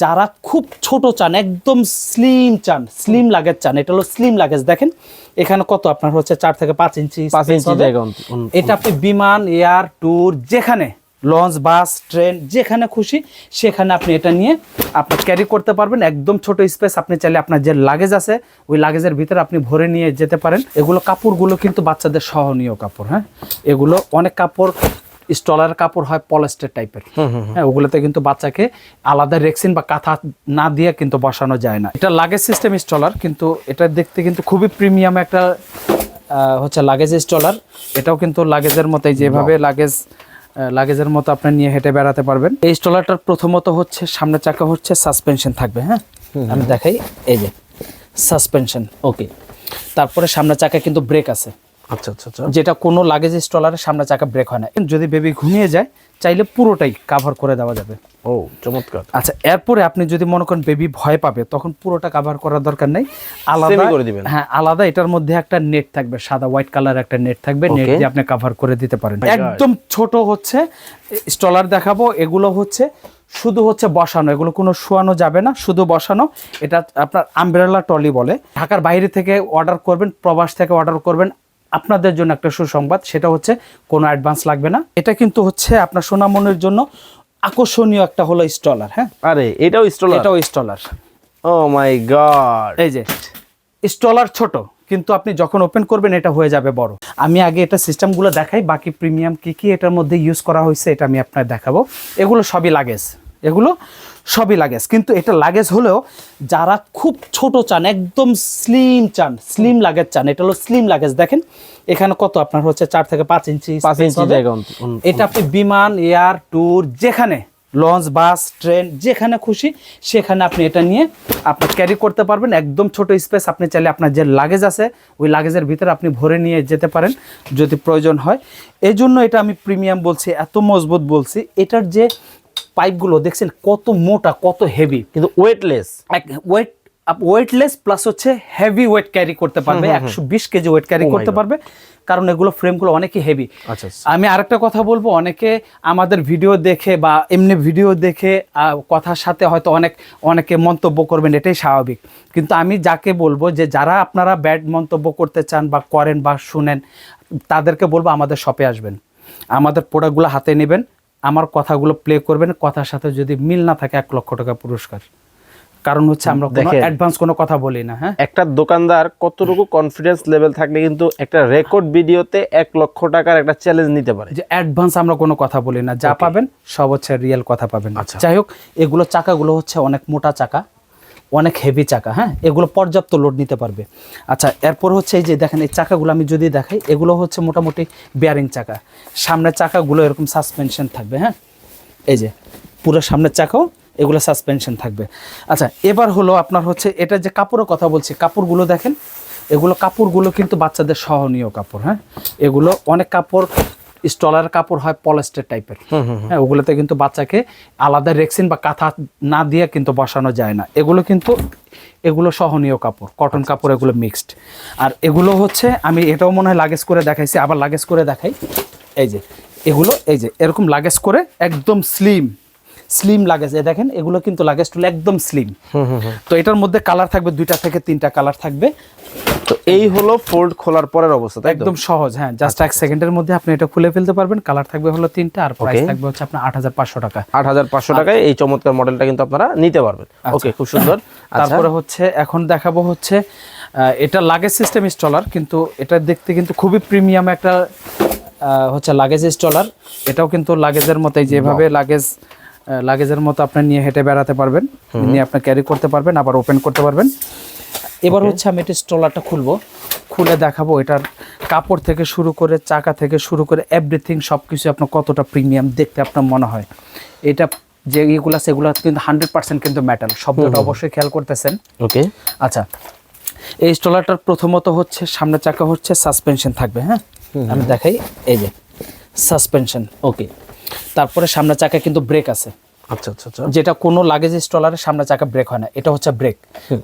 যারা খুব ছোট চান, একদম স্লিম লাগেজ চান, এটা হলো স্লিম লাগেজ। দেখেন এখানে কত আপনার হচ্ছে 4 থেকে 5 ইঞ্চি জায়গা। এটা আপনি বিমান, এয়ার, ট্যুর, যেখানে লঞ্চ, বাস, ট্রেন, যেখানে খুশি সেখানে আপনি এটা নিয়ে আপনি ক্যারি করতে পারবেন। একদম ছোট স্পেস, আপনি চাইলে আপনার যে লাগেজ আছে ওই লাগেজের ভিতরে আপনি ভরে নিয়ে যেতে পারেন। এগুলো কাপড়গুলো কিন্তু বাচ্চাদের সহনীয় কাপড়। হ্যাঁ, এগুলো অনেক কাপড় স্টলার কাপড় হয় পলিস্টার টাইপের। হ্যাঁ, ওগুলোতে কিন্তু বাচ্চাকে আলাদা রেক্সিন বা কাঁথা না দিয়ে কিন্তু বসানো যায় না। এটা লাগেজ সিস্টেম স্টলার, কিন্তু এটা দেখতে কিন্তু খুবই প্রিমিয়াম একটা হচ্ছে লাগেজ স্টলার। এটাও কিন্তু লাগেজের মতোই, যেভাবে লাগেজের মতো আপনি নিয়ে হেঁটে বেড়াতে পারবেন। এই স্টলারটার প্রথমত হচ্ছে সামনে চাকা হচ্ছে সাসপেনশন থাকবে। হ্যাঁ, আমি দেখাই, এই যে সাসপেনশন। ওকে, তারপরে সামনে চাকা কিন্তু ব্রেক আছে। আচ্ছা আচ্ছা আচ্ছা, যেটা কোনো লাগেজ স্টলারের সামনে চাকা ব্রেক হয় না। যদি বেবি ঘুমিয়ে যায় চাইলে পুরোটাই কাভার করে দেওয়া যাবে। ও চমৎকার। আচ্ছা, এরপরে আপনি যদি মনে করেন বেবি ভয় পাবে তখন পুরোটা কাভার করার দরকার নেই, আলাদা করে দিবেন। হ্যাঁ, আলাদা এটার মধ্যে একটা নেট থাকবে, সাদা হোয়াইট কালার একটা নেট থাকবে, নেট দিয়ে আপনি কাভার করে দিতে পারেন। একদম ছোট হচ্ছে স্টলার দেখাবো। এগুলো হচ্ছে শুধু হচ্ছে বসানো, এগুলো কোনো শোয়ানো যাবে না, শুধু বসানো। এটা আপনার আমব্রেলা ট্রলি বলে। ঢাকার বাইরে থেকে অর্ডার করবেন, প্রবাস থেকে অর্ডার করবেন, আপনাদের জন্য একটা সুসংবাদ, সেটা হচ্ছে কোনো অ্যাডভান্স লাগবে না। এটা কিন্তু হচ্ছে আপনার সোনামনির জন্য আকর্ষণীয় একটা হলো স্টলার। হ্যাঁ, আরে এটাও স্টলার? এটাও স্টলার। ও মাই গড। এই যে স্টলার ছোট, কিন্তু আপনি যখন ওপেন করবেন এটা হয়ে যাবে বড়। আমি আগে এটা সিস্টেমগুলো দেখাই, বাকি প্রিমিয়াম কি কি এটার মধ্যে ইউজ করা হয়েছে এটা আমি আপনার দেখাবো। এগুলো সবই লাগেজ, এগুলো সবই লাগেজ, কিন্তু এটা লাগেজ হলেও যারা খুব ছোট চান, একদম স্লিম লাগেজ চান, এটা হলো স্লিম লাগেজ। দেখেন এখানে কত আপনার হচ্ছে 4 থেকে 5 ইঞ্চি জায়গা। এটা আপনি বিমান, এয়ার, ট্যুর, যেখানে লঞ্চ, বাস, ট্রেন, যেখানে খুশি সেখানে আপনি এটা নিয়ে আপনি ক্যারি করতে পারবেন। একদম ছোট স্পেস, আপনি চাইলে আপনার যে লাগেজ আছে ওই লাগেজের ভিতরে আপনি ভরে নিয়ে যেতে পারেন যদি প্রয়োজন হয়। এই জন্য এটা আমি প্রিমিয়াম বলছি, এত মজবুত বলছি। এটার যে পাইপগুলো দেখছেন কত মোটা, কত হেভি, কিন্তু ওয়েটলেস। ওয়েটলেস প্লাস হচ্ছে হেভি ওয়েট ক্যারি করতে পারবে, 120 কেজি ওয়েট ক্যারি করতে পারবে, কারণ এগুলো ফ্রেমগুলো অনেকই হেভি। আমি আরেকটা কথা বলবো, অনেকে আমাদের ভিডিও দেখে বা এমনি ভিডিও দেখে কথার সাথে হয়তো অনেকে মন্তব্য করবেন, এটাই স্বাভাবিক। কিন্তু আমি যাকে বলবো যে যারা আপনারা ব্যাড মন্তব্য করতে চান বা করেন বা শুনেন, তাদেরকে বলবো আমাদের শপে আসবেন, আমাদের প্রোডাক্টগুলো হাতে নেবেন, আমার কথাগুলো প্লে করবেন, কথার সাথে যদি মিল না থাকে 1 লক্ষ টাকা পুরস্কার। কারণ হচ্ছে আমরা কোনো অ্যাডভান্স কোনো কথা বলি না। হ্যাঁ, একটা দোকানদার কতটুকু কনফিডেন্স লেভেল থাকলে কিন্তু একটা রেকর্ড ভিডিওতে 1 লক্ষ টাকার একটা চ্যালেঞ্জ নিতে পারে। যে অ্যাডভান্স আমরা কোনো কথা বলি না, যা পাবেন সব হচ্ছে রিয়েল কথা পাবেন। যাই হোক, এগুলো চাকাগুলো হচ্ছে অনেক মোটা চাকা, অনেক হেভি চাকা। হ্যাঁ, এগুলো পর্যাপ্ত লোড নিতে পারবে। আচ্ছা, এরপর হচ্ছে এই যে দেখেন এই চাকাগুলো আমি যদি দেখাই, এগুলো হচ্ছে মোটামুটি বিয়ারিং চাকা। সামনের চাকাগুলো এরকম সাসপেনশন থাকবে। হ্যাঁ, এই যে পুরো সামনের চাকাও এগুলো সাসপেনশন থাকবে। আচ্ছা, এবার হলো আপনার হচ্ছে এটা যে কাপড়ের কথা বলছি, কাপড়গুলো দেখেন, এগুলো কাপড়গুলো কিন্তু বাচ্চাদের সহনীয় কাপড়। হ্যাঁ, এগুলো অনেক কাপড় স্টলার কাপড় হয় পলিস্টার টাইপের। হ্যাঁ, ওগুলোতে কিন্তু বাচ্চাকে আলাদা রেক্সিন বা কাঁথা না দিয়ে কিন্তু বসানো যায় না। এগুলো সহনীয় কাপড়, কটন কাপড়, এগুলো মিক্সড। আর এগুলো হচ্ছে আমি এটাও মনে হয় লাগেজ করে দেখাইছি, আবার লাগেজ করে দেখাই। এই যে এগুলো, এই যে এরকম লাগেজ করে একদম স্লিম লাগেজ। দেখেন এগুলো কিন্তু লাগেজগুলো একদম স্লিম। তো এটার মধ্যে কালার থাকবে 2টা থেকে 3টা কালার থাকবে। তো এই হলো ফোল্ড খোলার পরের অবস্থা, একদম সহজ। হ্যাঁ, জাস্ট 1 সেকেন্ডের মধ্যে আপনি এটা খুলে ফেলতে পারবেন। কালার থাকবে হলো 3টা, আর প্রাইস থাকবে হচ্ছে আপনার 8500 টাকা। 8500 টাকায় এই চমৎকার মডেলটা কিন্তু আপনারা নিতে পারবেন। ওকে, খুব সুন্দর। তারপরে হচ্ছে এখন দেখাবো হচ্ছে এটা লাগেজ সিস্টেম স্টলার, কিন্তু এটা দেখতে কিন্তু খুবই প্রিমিয়াম একটা হচ্ছে লাগেজ স্টলার। এটাও কিন্তু লাগেজের মতোই, যেভাবে লাগেজের মতো আপনি নিয়ে হেঁটে বেড়াতে পারবেন, নিয়ে আপনি ক্যারি করতে পারবেন, আবার ওপেন করতে পারবেন। এবার হচ্ছে আমি এটা স্টলারটা খুলে দেখাবো। এটার কাপড় থেকে শুরু করে, চাকা থেকে শুরু করে এভরিথিং সব কিছু আপনার কতটা প্রিমিয়াম দেখতে আপনার মনে হয়। এটা যে এগুলো সেগুলো কিন্তু 100% কিন্তু মেটাল, শব্দটা অবশ্যই খেয়াল করতেছেন। ওকে, আচ্ছা, এই স্টলারটার প্রথমত হচ্ছে সামনের চাকা হচ্ছে সাসপেনশন থাকবে। হ্যাঁ, আমি দেখাই, এই যে সাসপেনশন। ওকে, তারপরে সামনের চাকা কিন্তু ব্রেক আছে। আচ্ছা আচ্ছা আচ্ছা যেটা কোনো লাগেজ স্টলারের সামনে চাকা ব্রেক হয় না, এটা হচ্ছে ব্রেক।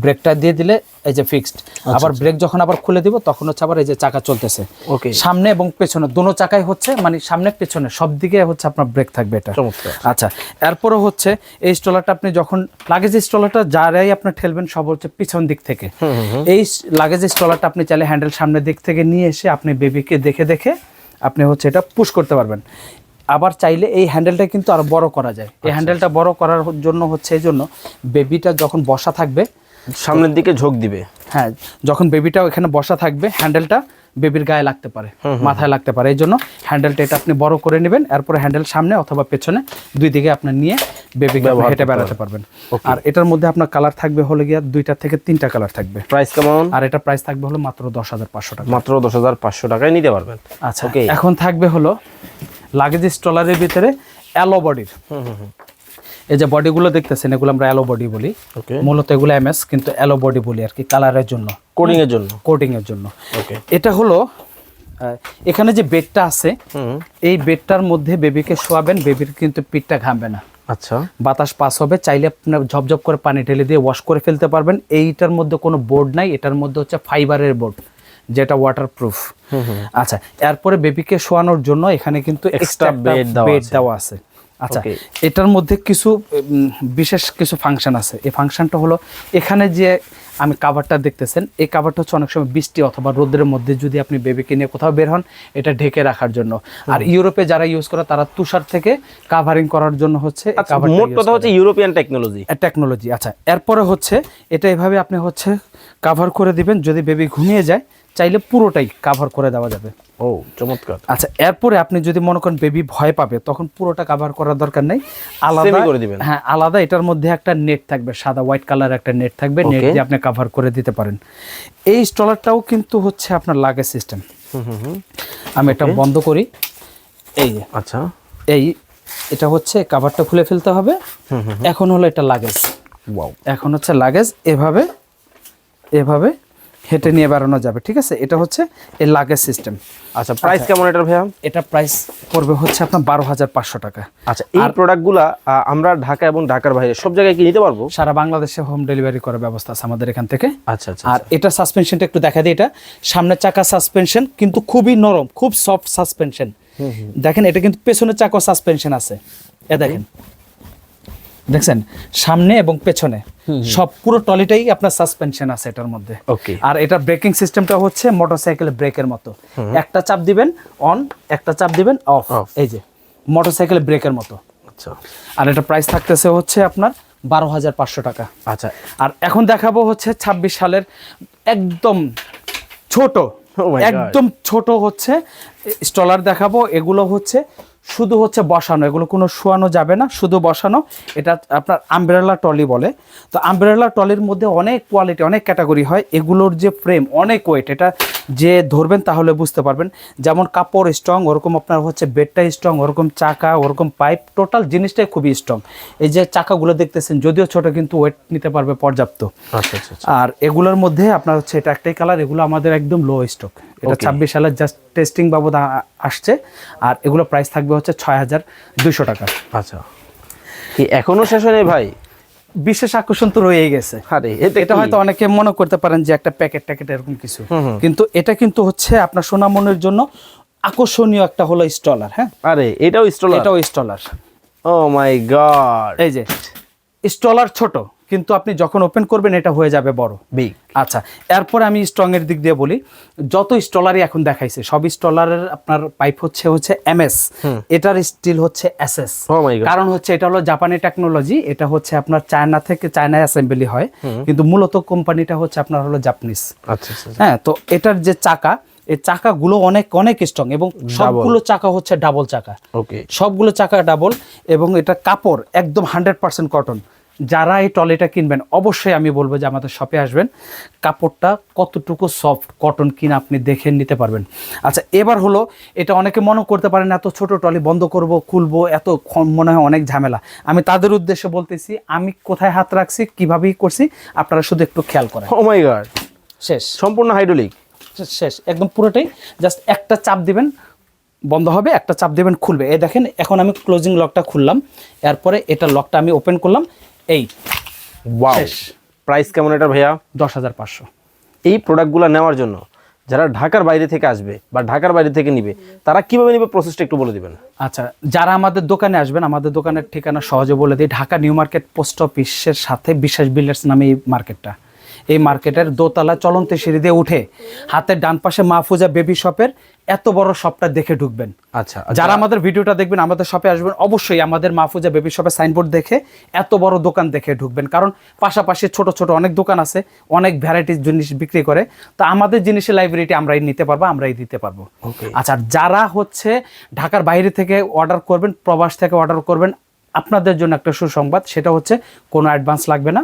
ব্রেকটা দিয়ে দিলে এই যে ফিক্সড, আবার ব্রেক যখন আবার খুলে দিব তখন হচ্ছে আবার এই যে চাকা চলতেছে। ওকে, সামনে এবং পেছনে দোনো চাকাই হচ্ছে মানে সামনে পেছনে সব দিকে হচ্ছে আপনার ব্রেক থাকবে এটা। চমৎকার। আচ্ছা, এরপরে হচ্ছে এই স্টলারটা আপনি যখন লাগেজ স্টলারটা যারাই আপনি ঠেলবেন সব হচ্ছে পিছন দিক থেকে। এই লাগেজ স্টলারটা আপনি চাইলে হ্যান্ডেল সামনের দিক থেকে নিয়ে এসে আপনি বেবিকে দেখে দেখে আপনি হচ্ছে এটা পুশ করতে পারবেন। আবার চাইলে এই হ্যান্ডেলটা কিন্তু আরো বড় করা যায়। এই হ্যান্ডেলটা বড় করার জন্য হচ্ছে এই জন্য বেবিটা যখন বসা থাকবে সামনের দিকে ঝোঁক দিবে। হ্যাঁ, যখন বেবিটা এখানে বসা থাকবে হ্যান্ডেলটা বেবির গায়ে লাগতে পারে, মাথায় লাগতে পারে, এই জন্য হ্যান্ডেলটা এটা আপনি বড় করে নেবেন। এরপরে হ্যান্ডেল সামনে অথবা পেছনে দুই দিকে আপনি নিয়ে বেবিকে হেঁটে বেড়াতে পারবেন। আর এটার মধ্যে আপনার কালার থাকবে হলে গিয়া 2টা থেকে 3টা কালার থাকবে। প্রাইস কেমন? আর এটা প্রাইস থাকবে হলো মাত্র 10,500 টাকা। মাত্র 10,500 টাকায় নিতে পারবেন। আচ্ছা, এখন থাকবে হলো লাগেজ স্টলারের ভিতরে অ্যালো বডির। এই যে বডিগুলো দেখতেছেন এগুলো আমরা অ্যালো বডি বলি, মূলত এগুলো এমএস কিন্তু অ্যালো বডি বলি আর কি, কালারের জন্য, কোডিং এর জন্য, কোটিং এর জন্য। ওকে, এটা হলো এখানে যে বেডটা আছে এই বেডটার মধ্যে বেবিকে শোয়াবেন, বেবির কিন্তু পিঠটা ঘামবে না। আচ্ছা, বাতাস পাস হবে, চাইলে আপনার ঝপঝপ করে পানি ঢেলে দিয়ে ওয়াশ করে ফেলতে পারবেন। এইটার মধ্যে কোনো বোর্ড নাই, এটার মধ্যে হচ্ছে ফাইবারের বোর্ড যেটা ওয়াটারপ্রুফ। আচ্ছা, এরপরে বেবিকে শোয়ানোর জন্য এখানে কিন্তু এক্সট্রা বেড দেওয়া আছে। আচ্ছা, এটার মধ্যে কিছু বিশেষ কিছু ফাংশন আছে। এই ফাংশনটা হলো এখানে যে আমি কাভারটা দেখতেছেন, এই কাভারটা হচ্ছে অনেক সময় বৃষ্টি অথবা রোদের মধ্যে যদি আপনি বেবিকে নিয়ে কোথাও বের হন এটা ঢেকে রাখার জন্য। আর ইউরোপে যারা ইউজ করে তারা তুষার থেকে কাভারিং করার জন্য হচ্ছে মোট কথা হচ্ছে ইউরোপিয়ান টেকনোলজি। আচ্ছা, এরপরে হচ্ছে এটা এভাবে আপনি হচ্ছে কাভার করে দিবেন। যদি বেবি ঘুমিয়ে যায় চাইলে পুরোটাই কাভার করে দেওয়া যাবে। ও চমৎকার। আচ্ছা, এরপরে আপনি যদি মনে করেন বেবি ভয় পাবে তখন পুরোটা কাভার করার দরকার নেই, আলাদা করে দিবেন। হ্যাঁ, আলাদা এটার মধ্যে একটা নেট থাকবে, সাদা হোয়াইট কালার একটা নেট থাকবে, নেট দিয়ে আপনি কাভার করে দিতে পারেন। এই স্টলারটাও কিন্তু হচ্ছে আপনার লাগেজ সিস্টেম। আমি এটা বন্ধ করি, এই যে আচ্ছা, এটা হচ্ছে কাভারটা খুলে ফেলতে হবে। এখন হলো এটা লাগেজ, এখন হচ্ছে লাগেজ এভাবে এভাবে হেঁটে নিয়ে বেড়ানো যাবে। ঠিক আছে, এটা হচ্ছে এই লাগেজ সিস্টেম। আচ্ছা, প্রাইস কেমন এটার ভাইয়া? এটা প্রাইস পড়বে হচ্ছে আপনার 12,500 টাকা। আচ্ছা, এই প্রোডাক্টগুলা আমরা ঢাকা এবং ঢাকার বাইরে সব জায়গায় কি নিতে পারবো? সারা বাংলাদেশে হোম ডেলিভারি করার ব্যবস্থা আছে আমাদের এখান থেকে। আচ্ছা আচ্ছা, আর এটা সাসপেনশনটা একটু দেখা দিই, এটা সামনের চাকা সাসপেনশন কিন্তু খুবই নরম, খুব সফট সাসপেনশন। দেখেন এটা কিন্তু পেছনের চাকা সাসপেনশন আছে, এ দেখেন, দেখছেন সামনে এবং পেছনে সব পুরো টলিটাই আপনার সাসপেনশন আছে এটার মধ্যে। ওকে, আর এটার ব্রেকিং সিস্টেমটা হচ্ছে মোটরসাইকেলের ব্রেকের মতো, একটা চাপ দিবেন অন, একটা চাপ দিবেন অফ, এই যে মোটরসাইকেলের ব্রেকের মতো। আচ্ছা, আর এটা প্রাইস থাকতেছে হচ্ছে আপনার 12,500 টাকা। আচ্ছা, আর এখন দেখাবো হচ্ছে 26 সালের একদম ছোট, একদম ছোট হচ্ছে স্টলার দেখাবো। এগুলো হচ্ছে শুধু হচ্ছে বসানো, এগুলো কোনো শোয়ানো যাবে না, শুধু বসানো। এটা আপনার আমব্রেলা ট্রলি বলে। তো আমব্রেলা ট্রলির মধ্যে অনেক কোয়ালিটি, অনেক ক্যাটাগরি হয়। এগুলোর যে ফ্রেম অনেক ওয়েট, এটা যে ধরবেন তাহলে বুঝতে পারবেন। যেমন কাপড় স্ট্রং, ওরকম আপনার হচ্ছে বেডটা স্ট্রং, ওরকম চাকা, ওরকম পাইপ, টোটাল জিনিসটাই খুবই স্ট্রং। এই যে চাকাগুলো দেখতেছেন যদিও ছোট কিন্তু ওয়েট নিতে পারবে পর্যাপ্ত। আর এগুলোর মধ্যে আপনার হচ্ছে এটা একটাই কালার, এগুলো আমাদের একদম লো স্টক। এটা 26 সালের জাস্ট টেস্টিং বাবদ আসছে। আর এগুলো প্রাইস থাকবে হচ্ছে 6,200 টাকা। আচ্ছা, কি এখনো শেষ হয়নি ভাই? বিশেষ আকর্ষণ তো রয়েই গেছে। আরে এটা হয়তো অনেকে মনে করতে পারেন যে একটা প্যাকেট এরকম কিছু, কিন্তু এটা কিন্তু হচ্ছে আপনার সোনামনের জন্য আকর্ষণীয় একটা হলো স্টলার। হ্যাঁ, আরে এটাও স্টলার। ও মাই গড, এই যে স্টলার ছোট কিন্তু আপনি যখন ওপেন করবেন এটা হয়ে যাবে বড়, বিগ। আচ্ছা, এরপরে আমি স্ট্রং এর দিক দিয়ে বলি। যত স্টলারই এখন দেখাইছে সব স্টলারের আপনার পাইপ হচ্ছে এমএস, এটার স্টিল হচ্ছে এসএস। কারণ হচ্ছে এটা হলো জাপানি টেকনোলজি, এটা হচ্ছে আপনার চায়নায় অ্যাসেম্বলি হয়, কিন্তু মূলত কোম্পানিটা হচ্ছে আপনার হলো জাপানিজ। আচ্ছা, হ্যাঁ, তো এটার যে চাকা, এই চাকাগুলো অনেক অনেক স্ট্রং এবং সবগুলো চাকা হচ্ছে ডাবল চাকা। ওকে, সবগুলো চাকা ডাবল এবং এটা কাপড় একদম 100% কটন। যারা এই ট্রলিটা কিনবেন অবশ্যই আমি বলবো যে আমাদের শপে আসবেন, কাপড়টা কতটুকু সফট কটন কিনা আপনি দেখে নিতে পারবেন। আচ্ছা, এবার হলো এটা অনেকে মনে করতে পারেন এত ছোট ট্রলি বন্ধ করব খুলবো এত মনে হয় অনেক ঝামেলা। আমি তাদের উদ্দেশ্যে বলতেছি আমি কোথায় হাত রাখছি কিভাবেই করছি, আপনারা শুধু একটু খেয়াল করেন। ও মাই গড, শেষ, সম্পূর্ণ হাইড্রোলিক, শেষ একদম পুরোটাই। জাস্ট একটা চাপ দিবেন, বন্ধ হবে, একটা চাপ দেবেন খুলবে। এই দেখেন এখন আমি ক্লোজিং লকটা খুললাম, এরপরে এটা লকটা আমি ওপেন করলাম, এই ওয়াও, শেষ। প্রাইস কেমন এটা ভাইয়া? 10,500। এই প্রোডাক্টগুলো নেওয়ার জন্য যারা ঢাকার বাইরে থেকে আসবে বা ঢাকার বাইরে থেকে নিবে, তারা কিভাবে নিবে প্রসেসটা একটু বলে দিবেন। আচ্ছা, যারা আমাদের দোকানে আসবেন, আমাদের দোকানের ঠিকানা সহজে বলে দিই, ঢাকা নিউ মার্কেট পোস্ট অফিসের সাথে বিশ্বাস বিল্ডার্স নামে এই মার্কেটটা। এই মার্কেটের দোতলা চলন্ত সিঁড়ি দিয়ে উঠে হাতের ডান পাশে মাহফুজা বেবি শপের এত বড় শপটা দেখে ঢুকবেন। আচ্ছা, যারা আমাদের ভিডিওটা দেখবেন, আমাদের শপে আসবেন, অবশ্যই আমাদের মাহফুজা বেবি শপের সাইনবোর্ড দেখে এত বড় দোকান দেখে ঢুকবেন, কারণ পাশাপাশি ছোট ছোট অনেক দোকান আছে, অনেক ভ্যারাইটিস জিনিস বিক্রি করে। তো আমাদের জিনিসের লাইব্রেরিটি আমরাই নিতে পারবো, আমরাই দিতে পারবো। আচ্ছা, যারা হচ্ছে ঢাকার বাইরে থেকে অর্ডার করবেন, প্রবাস থেকে অর্ডার করবেন, আপনাদের জন্য একটা সুসংবাদ, সেটা হচ্ছে কোনো অ্যাডভান্স লাগবে না,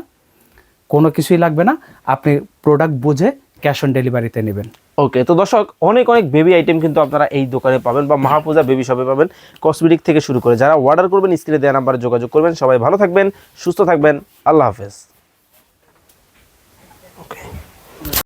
কোনো কিছুই লাগবে না, আপনি প্রোডাক্ট বুঝে ক্যাশ অন ডেলিভারিতে নেবেন। ওকে, তো দর্শক অনেক অনেক বেবি আইটেম কিন্তু আপনারা এই দোকানে পাবেন বা মাহফুজা বেবি শপে পাবেন, কসমেটিক থেকে শুরু করে। যারা অর্ডার করবেন স্ক্রিনে দেওয়া নাম্বারে যোগাযোগ করবেন। সবাই ভালো থাকবেন, সুস্থ থাকবেন, আল্লাহ হাফেজ।